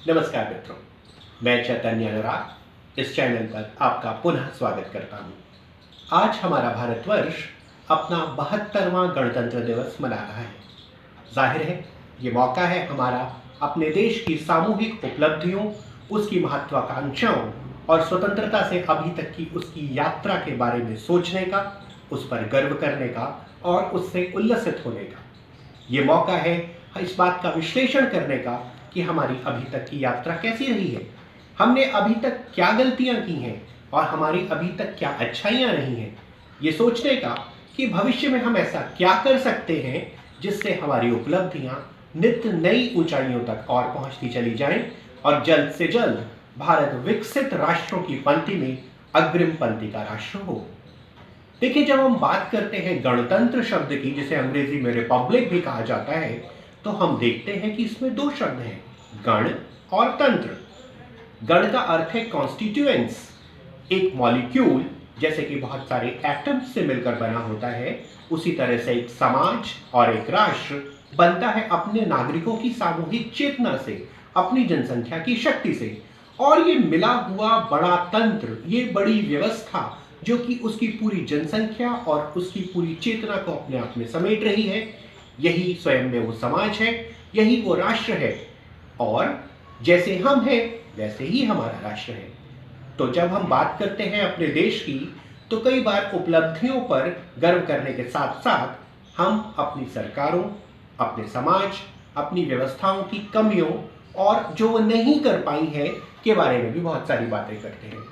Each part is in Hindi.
नमस्कार मित्रों, मैं चैतन्य अनुराग इस चैनल पर आपका पुनः स्वागत करता हूँ। आज हमारा भारतवर्ष अपना 72वां गणतंत्र दिवस मना रहा है। जाहिर है ये मौका है हमारा अपने देश की सामूहिक उपलब्धियों, उसकी महत्वाकांक्षाओं और स्वतंत्रता से अभी तक की उसकी यात्रा के बारे में सोचने का, उस पर गर्व करने का और उससे उल्लसित होने का। ये मौका है इस बात का विश्लेषण करने का कि हमारी अभी तक की यात्रा कैसी रही है, हमने अभी तक क्या गलतियां की हैं और हमारी अभी तक क्या अच्छाइयां रही हैं। ये सोचने का कि भविष्य में हम ऐसा क्या कर सकते हैं जिससे हमारी उपलब्धियां नित्य नई ऊंचाइयों तक और पहुंचती चली जाएं और जल्द से जल्द भारत विकसित राष्ट्रों की पंक्ति में अग्रिम पंक्ति का राष्ट्र हो। देखिए, जब हम बात करते हैं गणतंत्र शब्द की, जिसे अंग्रेजी में रिपब्लिक भी कहा जाता है, तो हम देखते हैं कि इसमें दो शब्द हैं, गण और तंत्र। गण का अर्थ है कॉन्स्टिट्यूएंट्स, एक मॉलिक्यूल जैसे कि बहुत सारे एटम्स से मिलकर बना होता है, उसी तरह से एक समाज और एक राष्ट्र बनता है अपने नागरिकों की सामूहिक चेतना से, अपनी जनसंख्या की शक्ति से। और ये मिला हुआ बड़ा तंत्र, ये बड़ी व्यवस्था जो कि उसकी पूरी जनसंख्या और उसकी पूरी चेतना को अपने आप में समेट रही है, यही स्वयं में वो समाज है, यही वो राष्ट्र है। और जैसे हम हैं वैसे ही हमारा राष्ट्र है। तो जब हम बात करते हैं अपने देश की, तो कई बार उपलब्धियों पर गर्व करने के साथ साथ हम अपनी सरकारों, अपने समाज, अपनी व्यवस्थाओं की कमियों और जो वो नहीं कर पाई है के बारे में भी बहुत सारी बातें करते हैं।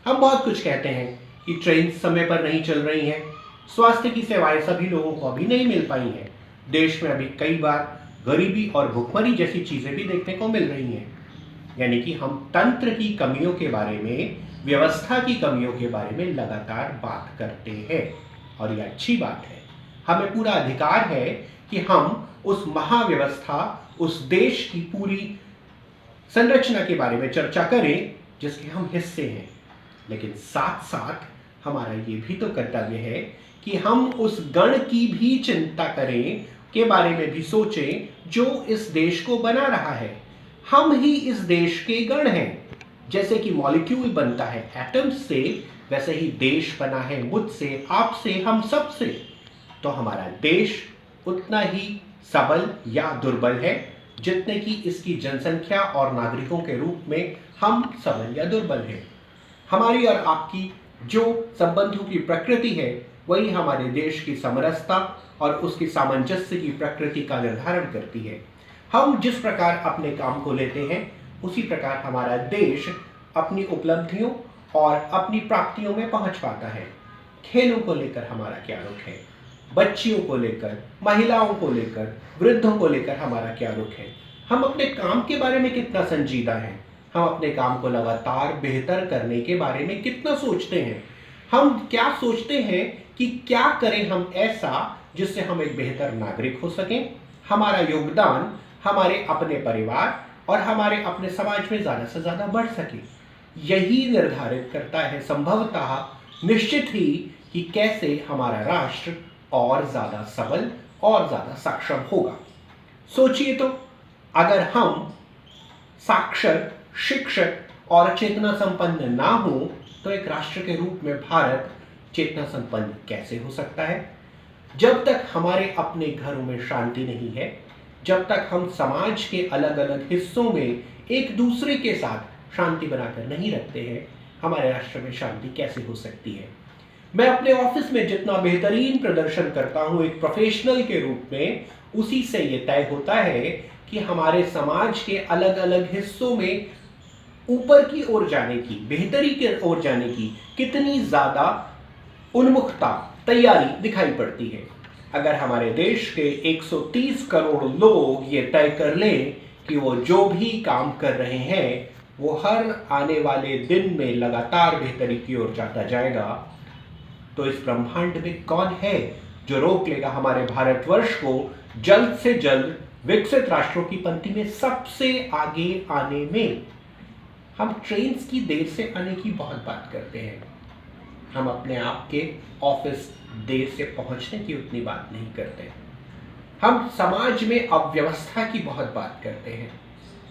हम बहुत कुछ कहते हैं कि ट्रेन समय पर नहीं चल रही हैं, स्वास्थ्य की सेवाएं सभी लोगों को अभी नहीं मिल पाई हैं, देश में अभी कई बार गरीबी और भुखमरी जैसी चीजें भी देखने को मिल रही हैं। यानी कि हम तंत्र की कमियों के बारे में, व्यवस्था की कमियों के बारे में लगातार बात करते हैं और यह अच्छी बात है। हमें पूरा अधिकार है कि हम उस महाव्यवस्था, उस देश की पूरी संरचना के बारे में चर्चा करें जिसके हम हिस्से हैं। लेकिन साथ साथ हमारा ये भी तो कर्तव्य है कि हम उस गण की भी चिंता करें, के बारे में भी सोचें जो इस देश को बना रहा है। हम ही इस देश के गण हैं। जैसे कि मॉलिक्यूल बनता है एटम्स से, वैसे ही देश बना है मुझसे, आपसे, हम सब से। तो हमारा देश उतना ही सबल या दुर्बल है जितने कि इसकी जनसंख्या और नागरिकों के रूप में हम सबल या दुर्बल हैं। हमारी और आपकी जो संबंधों की प्रकृति है, वही हमारे देश की समरसता और उसकी सामंजस्य की प्रकृति का निर्धारण करती है। हम जिस प्रकार अपने काम को लेते हैं, उसी प्रकार हमारा देश अपनी उपलब्धियों और अपनी प्राप्तियों में पहुंच पाता है। खेलों को लेकर हमारा क्या रुख है, बच्चियों को लेकर, महिलाओं को लेकर, वृद्धों को लेकर हमारा क्या रुख है। हम अपने काम के बारे में कितना संजीदा हैं, हम अपने काम को लगातार बेहतर करने के बारे में कितना सोचते हैं। हम क्या सोचते हैं कि क्या करें हम ऐसा जिससे हम एक बेहतर नागरिक हो सकें, हमारा योगदान हमारे अपने परिवार और हमारे अपने समाज में ज़्यादा से ज़्यादा बढ़ सके। यही निर्धारित करता है संभवतः निश्चित ही कि कैसे हमारा राष्ट्र और ज़्यादा सबल और ज़्यादा सक्षम होगा। सोचिए तो, अगर हम साक्षर, शिक्षक और चेतना संपन्न ना हो तो एक राष्ट्र के रूप में भारत चेतना संपन्न कैसे हो सकता है। जब तक हमारे अपने घरों में शांति नहीं है, जब तक हम समाज के अलग अलग हिस्सों में एक दूसरे के साथ शांति बनाकर नहीं रखते हैं, हमारे राष्ट्र में शांति कैसे हो सकती है। मैं अपने ऑफिस में जितना बेहतरीन प्रदर्शन करता हूं एक प्रोफेशनल के रूप में, उसी से ये तय होता है कि हमारे समाज के अलग अलग हिस्सों में ऊपर की ओर जाने की, बेहतरी की ओर जाने की कितनी ज्यादा उन्मुखता, तैयारी दिखाई पड़ती है। अगर हमारे देश के 130 करोड़ लोग ये तय कर लें कि वो जो भी काम कर रहे हैं वो हर आने वाले दिन में लगातार बेहतरी की ओर जाता जाएगा, तो इस ब्रह्मांड में कौन है जो रोक लेगा हमारे भारतवर्ष को जल्द से जल्द विकसित राष्ट्रों की पंक्ति में सबसे आगे आने में। हम ट्रेन की देर से आने की बहुत बात करते हैं, हम अपने आप के ऑफिस देर से पहुंचने की उतनी बात नहीं करते। हम समाज में अव्यवस्था की बहुत बात करते हैं,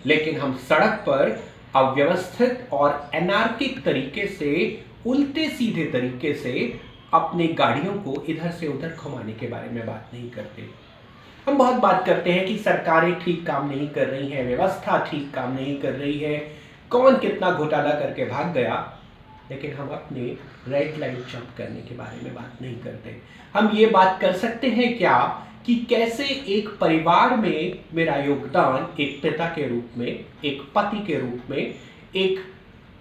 लेकिन हम सड़क पर अव्यवस्थित और एनार्किक तरीके से, उल्टे सीधे तरीके से अपनी गाड़ियों को इधर से उधर घुमाने के बारे में बात नहीं करते। हम बहुत बात करते हैं कि सरकारें ठीक काम नहीं कर रही हैं, व्यवस्था ठीक काम नहीं कर रही है, कौन कितना घोटाला करके भाग गया, लेकिन हम अपने रेड लाइट जंप करने के बारे में बात नहीं करते। हम ये बात कर सकते हैं क्या कि कैसे एक परिवार में मेरा योगदान एक पिता के रूप में, एक पति के रूप में, एक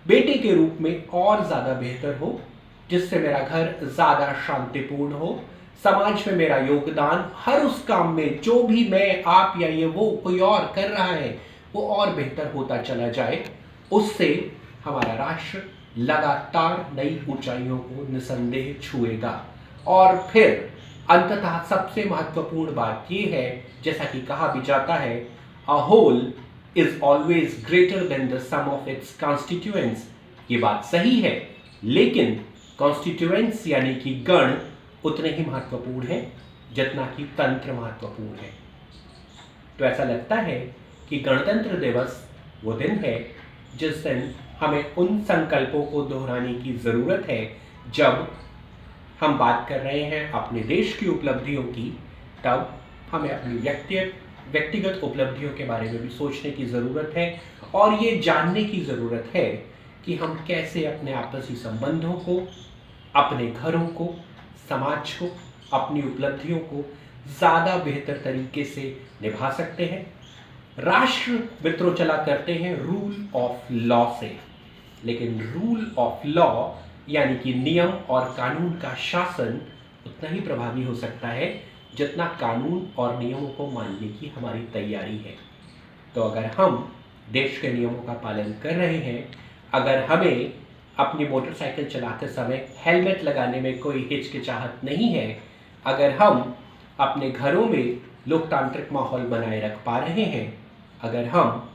बेटे के रूप में और ज़्यादा बेहतर हो, जिससे मेरा घर ज़्यादा शांतिपूर्ण हो, समाज में मेरा योगदान हर उस काम में जो भी मैं, आप या ये वो कोई और कर रहा है वो और बेहतर होता चला जाए। उससे हमारा राष्ट्र लगातार नई ऊंचाइयों को निसंदेह छुएगा। और फिर अंततः सबसे महत्वपूर्ण बात यह है, जैसा कि कहा भी जाता है, a whole is always greater than the sum of its constituents. ये बात सही है, लेकिन कॉन्स्टिट्यूएंट्स यानी कि गण उतने ही महत्वपूर्ण है जितना कि तंत्र महत्वपूर्ण है। तो ऐसा लगता है कि गणतंत्र दिवस वो दिन है जिस दिन हमें उन संकल्पों को दोहराने की ज़रूरत है। जब हम बात कर रहे हैं अपने देश की उपलब्धियों की, तब हमें अपनी व्यक्तिगत उपलब्धियों के बारे में भी सोचने की ज़रूरत है और ये जानने की ज़रूरत है कि हम कैसे अपने आपसी संबंधों को, अपने घरों को, समाज को, अपनी उपलब्धियों को ज़्यादा बेहतर तरीके से निभा सकते हैं। राष्ट्र मित्रों चला करते हैं रूल ऑफ लॉ से, लेकिन रूल ऑफ लॉ यानी कि नियम और कानून का शासन उतना ही प्रभावी हो सकता है जितना कानून और नियमों को मानने की हमारी तैयारी है। तो अगर हम देश के नियमों का पालन कर रहे हैं, अगर हमें अपनी मोटरसाइकिल चलाते समय हेलमेट लगाने में कोई हिचकिचाहट नहीं है, अगर हम अपने घरों में लोकतांत्रिक माहौल बनाए रख पा रहे हैं, अगर हम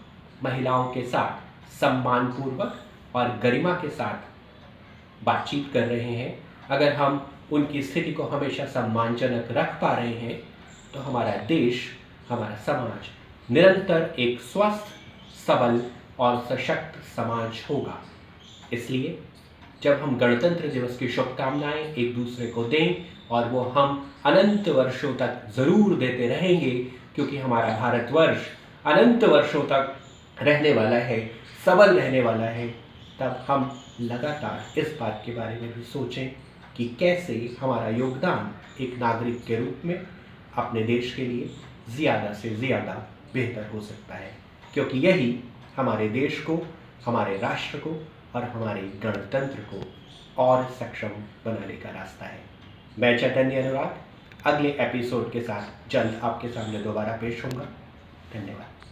महिलाओं के साथ सम्मानपूर्वक और गरिमा के साथ बातचीत कर रहे हैं, अगर हम उनकी स्थिति को हमेशा सम्मानजनक रख पा रहे हैं, तो हमारा देश, हमारा समाज निरंतर एक स्वस्थ, सबल और सशक्त समाज होगा। इसलिए जब हम गणतंत्र दिवस की शुभकामनाएं एक दूसरे को दें, और वो हम अनंत वर्षों तक ज़रूर देते रहेंगे, क्योंकि हमारा भारतवर्ष अनंत वर्षों तक रहने वाला है, सबल रहने वाला है, तब हम लगातार इस बात के बारे में भी सोचें कि कैसे हमारा योगदान एक नागरिक के रूप में अपने देश के लिए ज़्यादा से ज़्यादा बेहतर हो सकता है, क्योंकि यही हमारे देश को, हमारे राष्ट्र को और हमारे गणतंत्र को और सक्षम बनाने का रास्ता है। मैं चैतन्य अनुराग अगले एपिसोड के साथ जल्द आपके सामने दोबारा पेश होऊंगा। धन्यवाद।